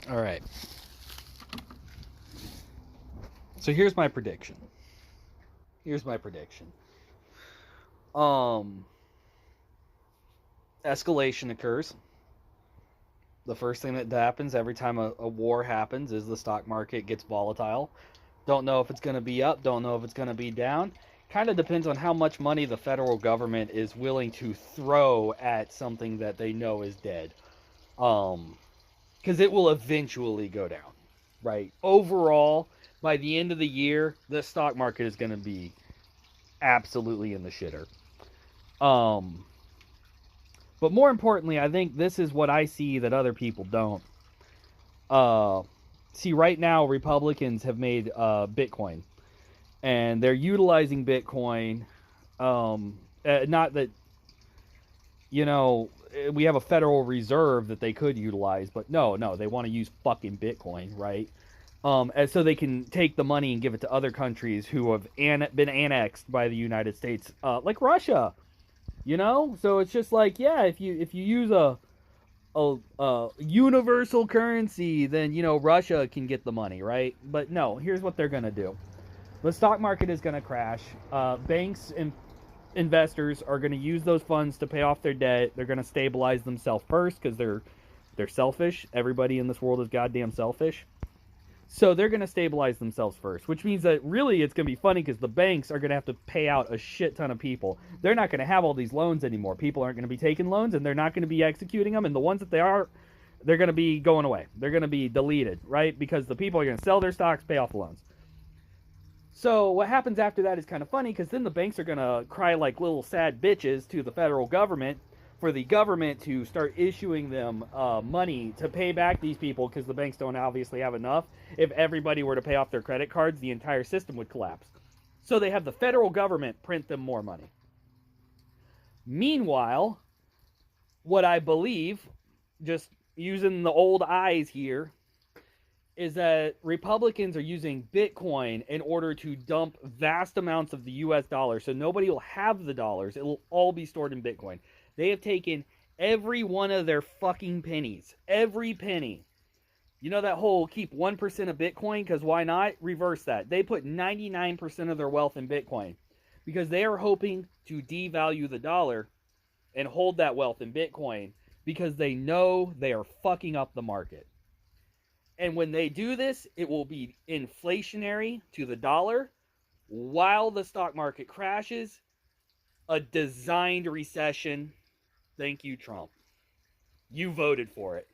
All right. So here's my prediction. Here's my prediction. Um, Escalation occurs. The first thing that happens every time a war happens is the stock market gets volatile. Don't know if it's going to be up, don't know if it's going to be down. Kind of depends on how much money the federal government is willing to throw at something that they know is dead. Because it will eventually go down, right? Overall, by the end of the year, the stock market is going to be absolutely in the shitter. Um, but more importantly, I think this is what I see that other people don't. Uh, See, right now, Republicans have made Bitcoin, and they're utilizing Bitcoin. Not that we have a Federal Reserve that they could utilize, but no, they want to use fucking Bitcoin, right? And so they can take the money and give it to other countries who have been annexed by the United States, like Russia. So it's just like, yeah, if you use a universal currency, then Russia can get the money, right? But no, here's what they're gonna do: the stock market is gonna crash. Banks and investors are gonna use those funds to pay off their debt. They're gonna stabilize themselves first because they're selfish. Everybody in this world is goddamn selfish. So they're going to stabilize themselves first, which means that really it's going to be funny because the banks are going to have to pay out a shit ton of people. They're not going to have all these loans anymore. People aren't going to be taking loans, and they're not going to be executing them. And the ones that they are, they're going to be going away. They're going to be deleted, right? Because the people are going to sell their stocks, pay off the loans. So what happens after that is kind of funny because then the banks are going to cry like little sad bitches to the federal government for the government to start issuing them money to pay back these people because the banks don't obviously have enough. If everybody were to pay off their credit cards, the entire system would collapse. So they have the federal government print them more money. Meanwhile, what I believe, just using the old eyes here, is that Republicans are using Bitcoin in order to dump vast amounts of the US dollar. So nobody will have the dollars. It will all be stored in Bitcoin. They have taken every one of their fucking pennies. Every penny. You know that whole keep 1% of Bitcoin? Because why not? Reverse that. They put 99% of their wealth in Bitcoin. Because they are hoping to devalue the dollar and hold that wealth in Bitcoin. Because they know they are fucking up the market. And when they do this, it will be inflationary to the dollar while the stock market crashes. A designed recession. Thank you, Trump. You voted for it.